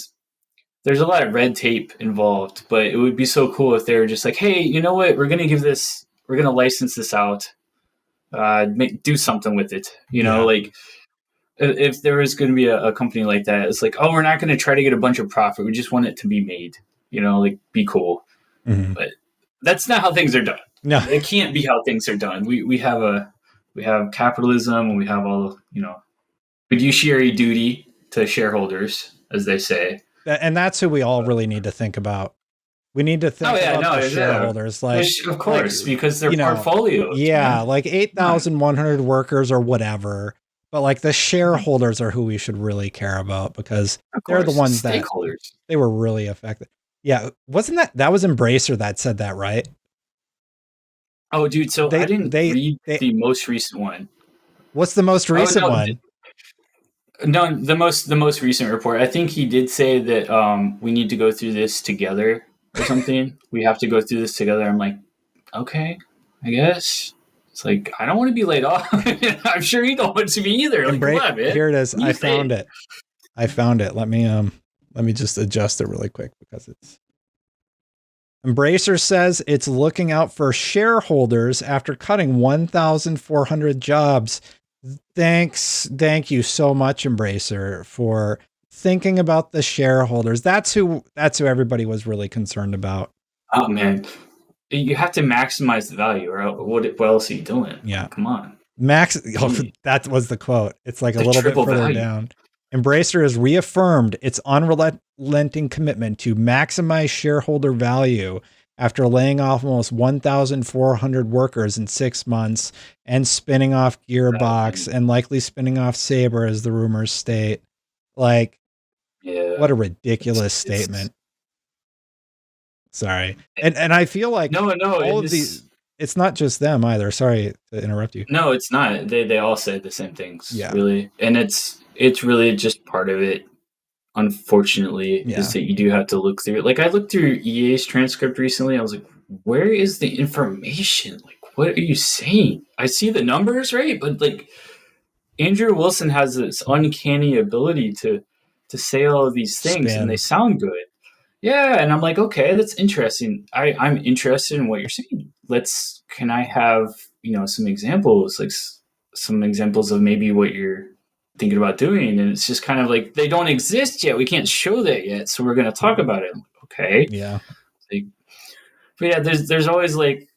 there's a lot of red tape involved, but it would be so cool if they were just like, hey, you know what? We're going to license this out, do something with it. Like if there was going to be a company like that, it's like, oh, we're not going to try to get a bunch of profit. We just want it to be made, like be cool. Mm-hmm. But that's not how things are done. No, it can't be how things are done. We have capitalism, and we have all, fiduciary duty to shareholders, as they say. And that's who we all really need to think about. We need to think about the shareholders. Like, of course, because they're portfolios. Yeah, like 8,100 workers or whatever. But like the shareholders are who we should really care about, because they're the ones that they were really affected. Yeah. Wasn't that was Embracer that said that, right? Oh, dude. So I didn't read the most recent one. What's the most recent one? No, the most recent report. I think he did say that we need to go through this together or something. We have to go through this together. I'm like, okay, I guess. It's like, I don't want to be laid off. I'm sure you don't want to be either. Like, come on, man. Here it is. I found it. Let me just adjust it really quick, because it's Embracer says it's looking out for shareholders after cutting 1,400 jobs Thank you so much, Embracer, for thinking about the shareholders. That's who everybody was really concerned about. Oh man, you have to maximize the value, or what else are you doing? Yeah, come on. That was the quote. It's like a little bit further value. down. Embracer has reaffirmed its unrelenting commitment to maximize shareholder value after laying off almost 1,400 workers in 6 months and spinning off Gearbox and likely spinning off Saber, as the rumors state. Like, what a ridiculous statement. Sorry. And I feel like all of these, it's not just them either. Sorry to interrupt you. No, it's not. They all say the same things, really. And it's really just part of it, unfortunately, is that you do have to look through it. Like, I looked through EA's transcript recently. I was like, where is the information? Like, what are you saying? I see the numbers, right? But, like, Andrew Wilson has this uncanny ability to say all of these things, and they sound good. Yeah, and I'm like, okay, that's interesting. I'm interested in what you're saying. Can I have, some examples, like some examples of maybe what you're thinking about doing? And it's just kind of like, they don't exist yet. We can't show that yet. So we're going to talk about it. Okay. Yeah. But yeah, there's always like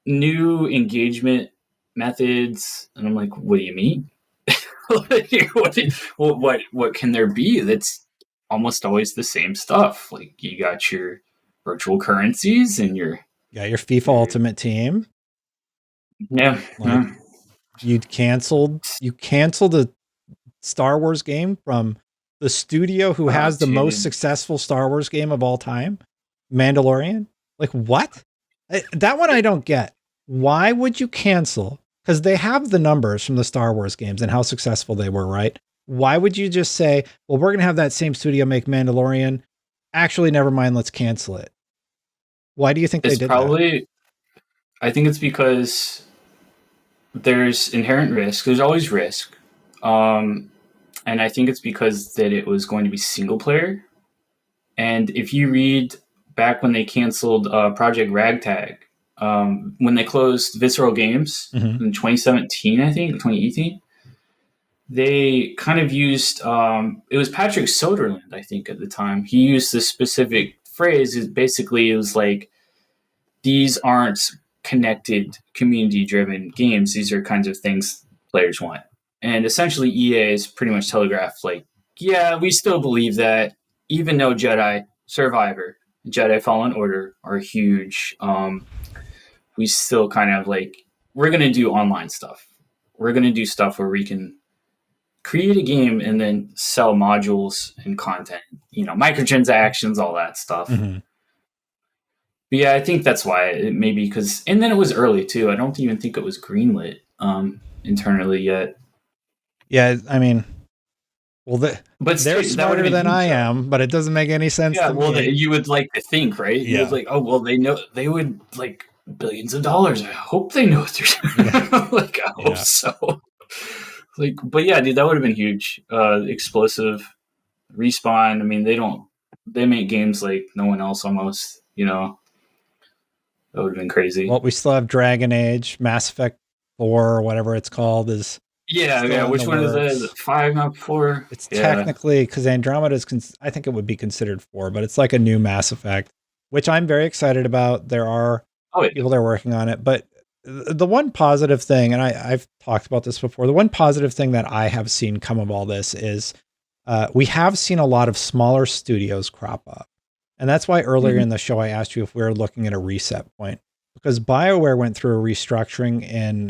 new engagement methods. And I'm like, what do you mean? What can there be that's almost always the same stuff? Like, you got your virtual currencies and your FIFA Ultimate Team. Yeah. You canceled a Star Wars game from the studio who has the most successful Star Wars game of all time, Mandalorian. Like, what? That one I don't get. Why would you cancel? Because they have the numbers from the Star Wars games and how successful they were, right? Why would you just say, well, we're going to have that same studio make Mandalorian? Actually, never mind, let's cancel it. Why do you think they did that? I think it's because there's inherent risk. There's always risk. And I think it's because that it was going to be single player. And if you read back when they canceled Project Ragtag, when they closed Visceral Games in 2017, I think, 2018, they kind of used, it was Patrick Soderlund, I think, at the time. He used this specific phrase. It was like, these aren't connected, community-driven games. These are kinds of things players want. And essentially, EA is pretty much telegraphed, like, yeah, we still believe that, even though Jedi Survivor, Jedi Fallen Order are huge, we still kind of like, we're going to do online stuff. We're going to do stuff where we can create a game and then sell modules and content, microtransactions, all that stuff. Mm-hmm. But yeah, I think that's why it maybe because, and then it was early too. I don't even think it was greenlit internally yet. Yeah, I mean, well, they're smarter than I am, but it doesn't make any sense. Yeah, you would like to think, right? Yeah. You would like, oh, well, they know, they would like billions of dollars. I hope they know what they're doing. Yeah. Like, I hope so. Like, but yeah, dude, that would have been huge. Explosive Respawn. I mean, they make games like no one else almost, That would have been crazy. Well, we still have Dragon Age, Mass Effect 4, or whatever it's called. Which one is that? Is it 5, not 4? It's technically, because Andromeda is, I think it would be considered 4, but it's like a new Mass Effect, which I'm very excited about. There are people that are working on it. But the one positive thing, and I've talked about this before, the one positive thing that I have seen come of all this is we have seen a lot of smaller studios crop up. And that's why earlier in the show, I asked you if we were looking at a reset point, because BioWare went through a restructuring in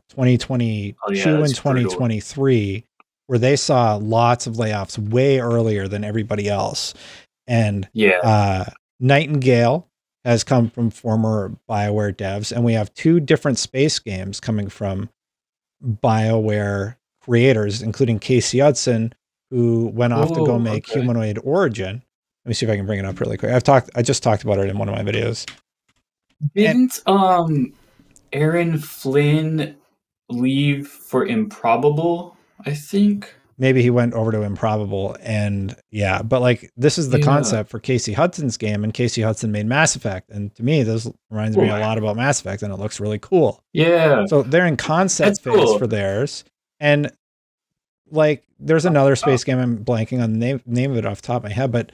2022 and 2023, brutal, where they saw lots of layoffs way earlier than everybody else. And Nightingale has come from former BioWare devs, and we have 2 different space games coming from BioWare creators, including Casey Hudson, who went off to go make Humanoid Origin. Let me see if I can bring it up really quick. I just talked about it in one of my videos. Didn't Aaron Flynn leave for Improbable, I think? Maybe he went over to Improbable, and but like, this is the concept for Casey Hudson's game, and Casey Hudson made Mass Effect, and to me this reminds me a lot about Mass Effect, and it looks really cool. Yeah. So they're in concept phase for theirs. And like, there's another space game. I'm blanking on the name of it off the top of my head, but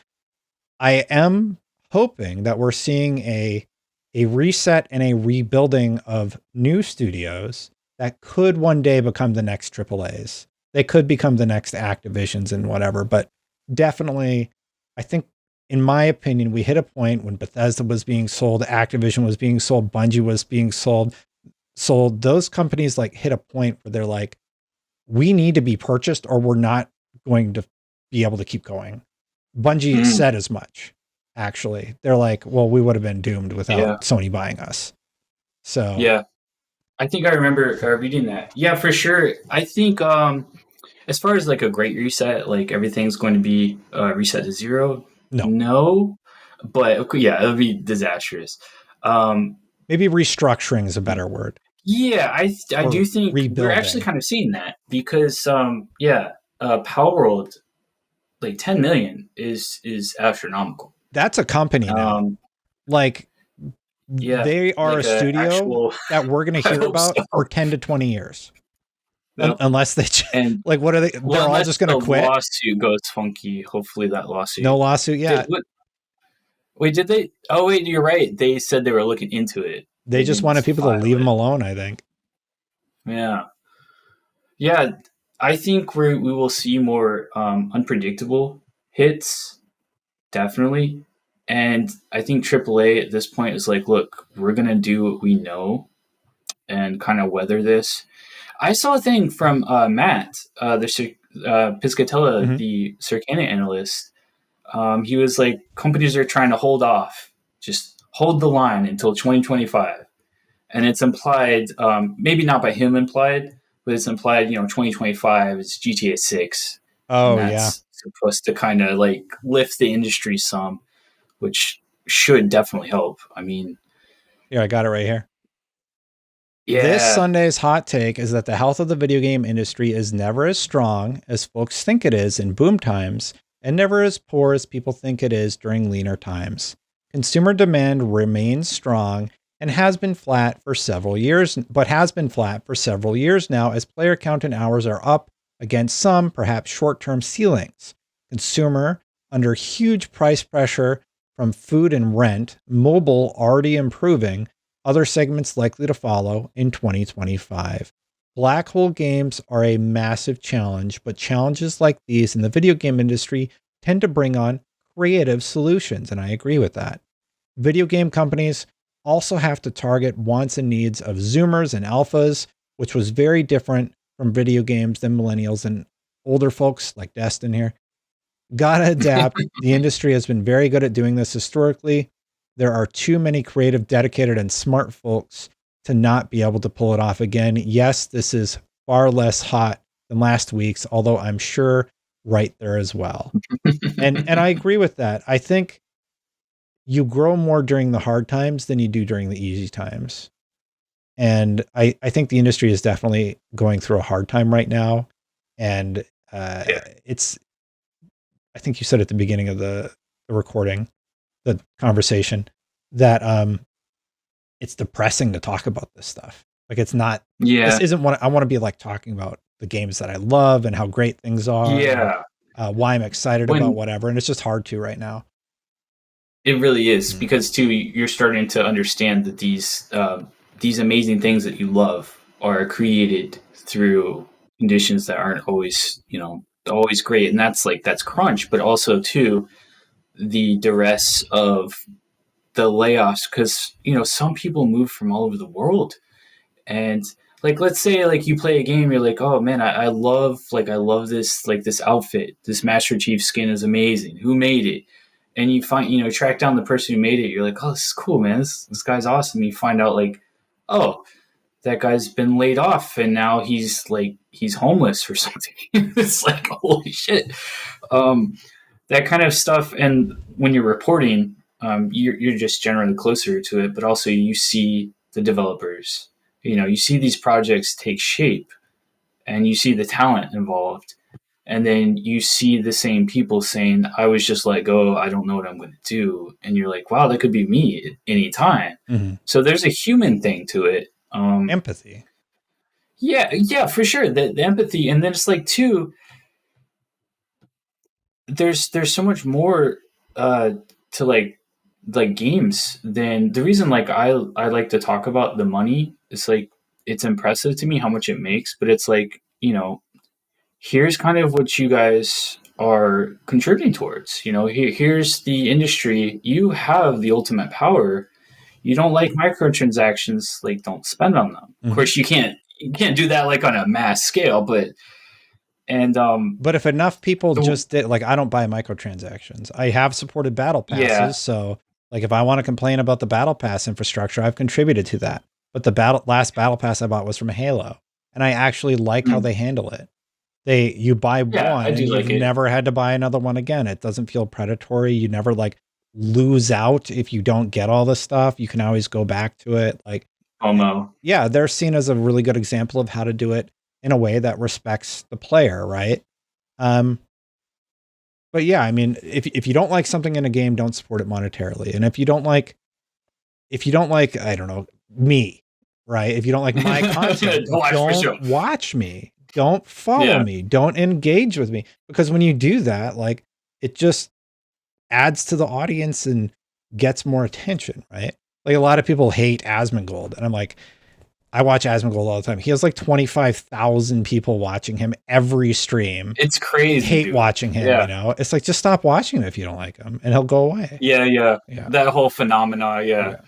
I am hoping that we're seeing a reset and a rebuilding of new studios that could one day become the next AAAs. They could become the next Activisions and whatever, but definitely, I think, in my opinion, we hit a point when Bethesda was being sold, Activision was being sold, Bungie was being sold. Those companies like hit a point where they're like, we need to be purchased or we're not going to be able to keep going. Bungie said as much, actually. They're like, well, we would have been doomed without Sony buying us. So yeah, I think I remember reading that. Yeah, for sure. I think as far as like a great reset, like everything's going to be reset to zero. No, but yeah, it would be disastrous. Maybe restructuring is a better word. Yeah, I do think rebuilding. We're actually kind of seeing that because Power World, like 10 million is astronomical. That's a company now. They are like a studio that we're going to hear about for 10 to 20 years. Yep. Unless they like, what are they? They're all just going to quit. Lawsuit goes funky. Hopefully that lawsuit. No lawsuit yet. Did they? Oh wait, you're right. They said they were looking into it. They just wanted people to leave them alone, I think. Yeah. Yeah. I think we will see more unpredictable hits. Definitely. And I think AAA at this point is like, look, we're going to do what we know and kind of weather this. I saw a thing from Matt, the Piscatella, the Circana analyst. He was like, companies are trying to hold off, just hold the line until 2025. And it's implied, maybe not by him implied, but it's implied, 2025 is GTA 6. Oh, and that's supposed to kind of like lift the industry some, which should definitely help. I mean, yeah, I got it right here. Yeah. This Sunday's hot take is that the health of the video game industry is never as strong as folks think it is in boom times, and never as poor as people think it is during leaner times. Consumer demand remains strong and has been flat for several years now as player count and hours are up against some, perhaps short-term ceilings. Consumer under huge price pressure from food and rent, mobile already improving, other segments likely to follow in 2025. Black hole games are a massive challenge, but challenges like these in the video game industry tend to bring on creative solutions, and I agree with that. Video game companies also have to target wants and needs of Zoomers and alphas, which was very different from video games than millennials and older folks like Destin here. Gotta adapt. The industry has been very good at doing this historically. There are too many creative, dedicated, and smart folks to not be able to pull it off again. Yes, this is far less hot than last week's, although I'm sure right there as well. And I agree with that. I think you grow more during the hard times than you do during the easy times. And I think the industry is definitely going through a hard time right now. And it's, I think you said at the beginning of the recording, the conversation, that it's depressing to talk about this stuff. Like, it's not, this isn't what I want to be like talking about the games that I love and how great things are. Yeah. Why I'm excited about whatever. And it's just hard to right now. It really is, because too, you're starting to understand that these amazing things that you love are created through conditions that aren't always, always great. And that's crunch, but also too, the duress of the layoffs, because, some people move from all over the world. And like, let's say like you play a game, you're like, oh man, I love this, like this outfit, this Master Chief skin is amazing. Who made it? And you find, track down the person who made it. You're like, oh, this is cool, man. This guy's awesome. You find out like, oh, that guy's been laid off and now he's homeless or something. It's like, holy shit. That kind of stuff. And when you're reporting, you're just generally closer to it, but also you see the developers, you see these projects take shape and you see the talent involved. And then you see the same people saying, I was just let go. I don't know what I'm going to do. And you're like, wow, that could be me at any time. Mm-hmm. So there's a human thing to it. Empathy. Yeah, for sure. The empathy, and then it's like too. There's so much more to like games than the reason like I like to talk about the money. It's like it's impressive to me how much it makes, but it's like, here's kind of what you guys are contributing towards. Here's the industry. You have the ultimate power. You don't like microtransactions, like don't spend on them. Of course, you can't do that like on a mass scale, but if enough people just did, like, I don't buy microtransactions. I have supported battle passes, yeah. so like if I want to complain about the battle pass infrastructure, I've contributed to that. But the last battle pass I bought was from Halo, and I actually like how they handle it. You buy Yeah, one I do and like you've it. never had to buy another one again. It doesn't feel predatory. You never like lose out if you don't get all the stuff. You can always go back to it. Like, FOMO. yeah, they're seen as a really good example of how to do it in a way that respects the player, right? But yeah, I mean, if you don't like something in a game, don't support it monetarily. And if you don't like, I don't know, me, right? If you don't like my content, don't watch me. Don't follow me. Don't engage with me. Because when you do that, like, it just adds to the audience and gets more attention, right? Like, a lot of people hate Asmongold, and I'm like, I watch Asmongold all the time. He has like 25,000 people watching him every stream. It's crazy. Hate watching him, It's like, just stop watching him if you don't like him, and he'll go away. Yeah. That whole phenomena,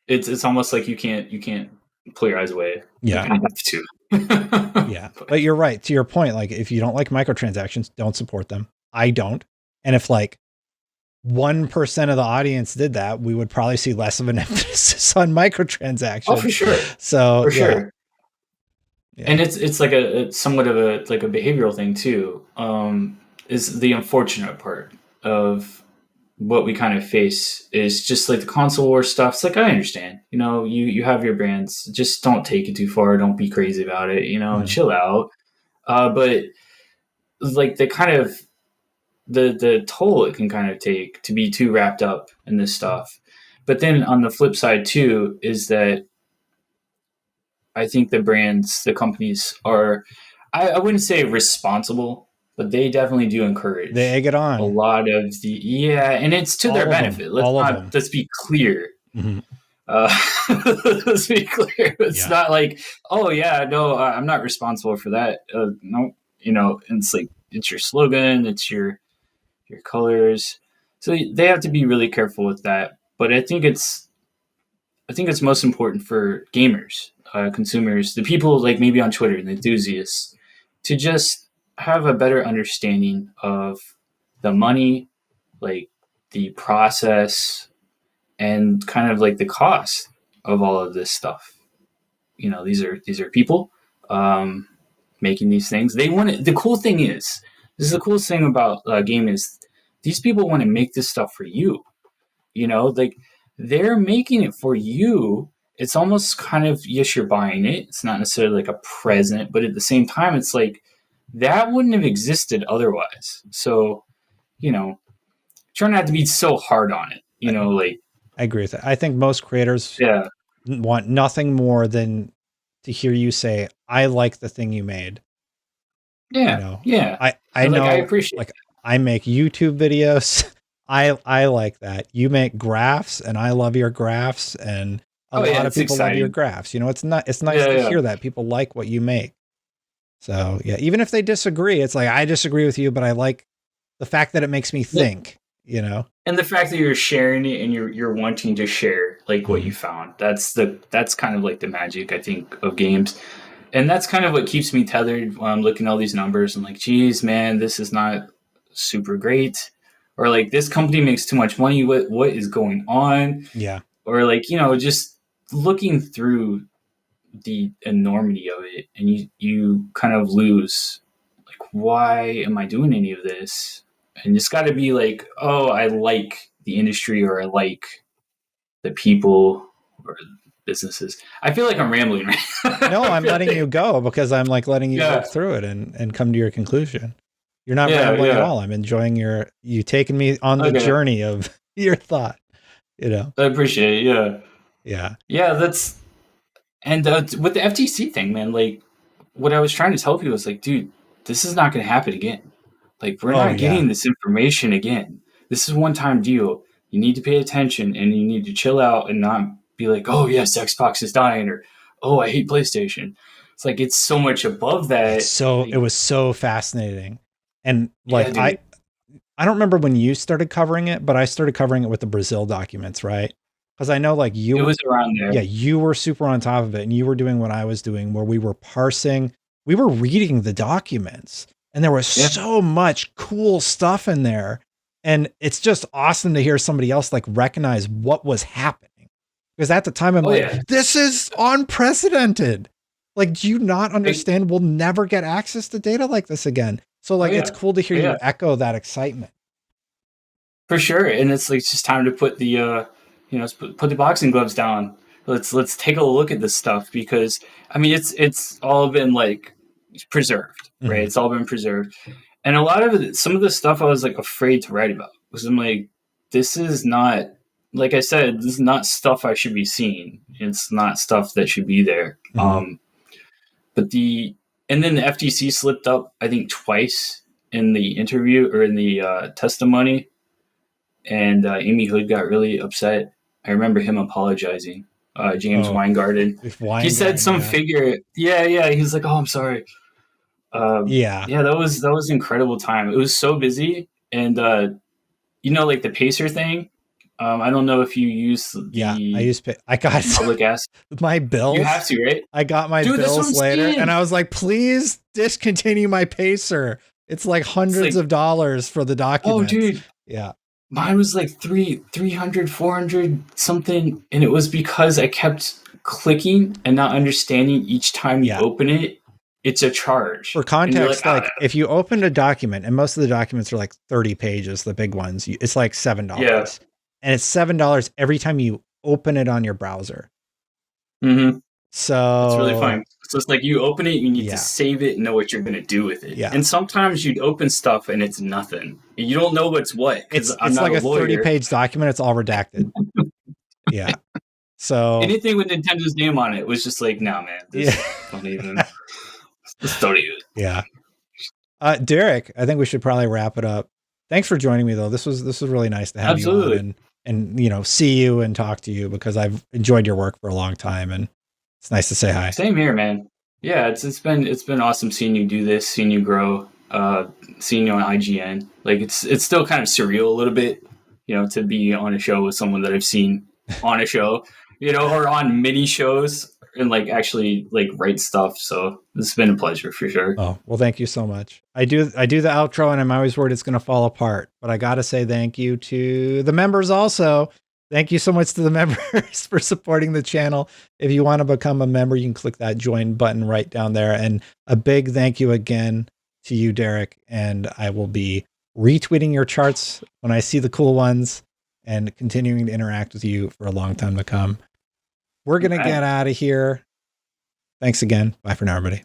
it's almost like you can't pull your eyes away. Yeah. You have to. Yeah. But you're right. To your point, like, if you don't like microtransactions, don't support them. I don't. And if like 1% of the audience did that, we would probably see less of an emphasis on microtransactions. Oh, for sure. So, for sure. Yeah. And it's like it's somewhat of a behavioral thing too. Is the unfortunate part of what we kind of face is just like the console war stuff. It's like, I understand, you have your brands, just don't take it too far. Don't be crazy about it, and chill out. But like the kind of the toll it can kind of take to be too wrapped up in this stuff. But then on the flip side too, is that I think the brands, the companies are, I wouldn't say responsible, but they definitely do encourage. They egg it on. A lot of and it's to their benefit. Let's be clear. Mm-hmm. Let's be clear. It's not like, oh yeah, no, I'm not responsible for that. No, and it's like, it's your slogan, it's your colors. So they have to be really careful with that. But I think it's most important for gamers, consumers, the people like maybe on Twitter, the enthusiasts, to just have a better understanding of the money, like the process, and kind of like the cost of all of this stuff. These are people making these things. They want it. The cool thing is, this is the coolest thing about gaming is these people want to make this stuff for you. Like, they're making it for you. It's almost kind of, yes, you're buying it. It's not necessarily like a present, but at the same time, it's like that wouldn't have existed otherwise. So, try not to be so hard on it. Like, I agree with that. I think most creators want nothing more than to hear you say, I like the thing you made. Yeah. I know, I appreciate like, I make YouTube videos. I like that. You make graphs, and I love your graphs, and a lot of people love your graphs. It's nice to hear that people like what you make. So yeah, even if they disagree, it's like, I disagree with you, but I like the fact that it makes me think, And the fact that you're sharing it and you're wanting to share like what you found. That's kind of like the magic, I think, of games. And that's kind of what keeps me tethered when I'm looking at all these numbers. I'm like, geez, man, this is not super great. Or like, this company makes too much money. What is going on? Yeah. Or like, just looking through the enormity of it, and you kind of lose, like, why am I doing any of this? And it's got to be like, oh, I like the industry, or I like the people or businesses. I feel like I'm rambling right now. No, I'm letting you go because I'm like letting you look through it and come to your conclusion. You're not rambling at all. I'm enjoying you taking me on the journey of your thought, I appreciate it. Yeah. Yeah. And with the FTC thing, man, like what I was trying to tell people is like, dude, this is not going to happen again. Like, we're not getting this information again. This is a one-time deal. You need to pay attention and you need to chill out and not be like, oh yes, Xbox is dying, or oh, I hate PlayStation. It's like, it's so much above that. It was so fascinating. And like, I don't remember when you started covering it, but I started covering it with the Brazil documents, right? Because I know like it was around there. Yeah, you were super on top of it, and you were doing what I was doing, where we were reading the documents, and there was so much cool stuff in there. And it's just awesome to hear somebody else like recognize what was happening. Because at the time I'm this is unprecedented. Like, do you not understand? We'll never get access to data like this again. So like, it's cool to hear you echo that excitement. For sure. And it's like, it's just time to put the, put the boxing gloves down. Let's take a look at this stuff, because I mean, it's all been like preserved, right? It's all been preserved. And a lot of it, some of the stuff I was like afraid to write about, because I'm like, this is not, like I said, this is not stuff I should be seeing. It's not stuff that should be there. And then the FTC slipped up, I think, twice in the interview or in the testimony. And Amy Hood got really upset. I remember him apologizing. James Weingarten. He said some figure. Yeah. He was like, "Oh, I'm sorry." That was an incredible time. It was so busy, and like the Pacer thing. I don't know if you use I got public ask my bills. You have to, right? I got my bills later, and I was like, "Please discontinue my Pacer." It's like hundreds of dollars for the documents. Oh, dude. Yeah. Mine was like 300, 400 something. And it was because I kept clicking and not understanding each time you open it. It's a charge. For context, like if you open a document, and most of the documents are like 30 pages, the big ones, it's like $7. Yeah. And it's $7 every time you open it on your browser. Mm-hmm. So it's really fun. So it's like you open it, you need to save it and know what you're going to do with it. Yeah. And sometimes you'd open stuff and it's nothing. You don't know what's what. It's like a 30-page document. It's all redacted. Yeah. So anything with Nintendo's name on it was just like, no, man. Don't even. Just don't even. Yeah. Derek, I think we should probably wrap it up. Thanks for joining me, though. This was really nice to have you on and see you and talk to you, because I've enjoyed your work for a long time, and it's nice to say hi. Same here, man. Yeah, it's been awesome seeing you do this, seeing you grow, seeing you on IGN. Like it's still kind of surreal a little bit, to be on a show with someone that I've seen on a show, or on mini shows, and like actually like write stuff. So this has been a pleasure for sure. Oh, well, thank you so much. I do the outro, and I'm always worried it's going to fall apart, but I got to say thank you to the members also. Thank you so much to the members for supporting the channel. If you want to become a member, you can click that join button right down there. And a big thank you again to you, Derek. And I will be retweeting your charts when I see the cool ones, and continuing to interact with you for a long time to come. We're going to get out of here. Thanks again. Bye for now, everybody.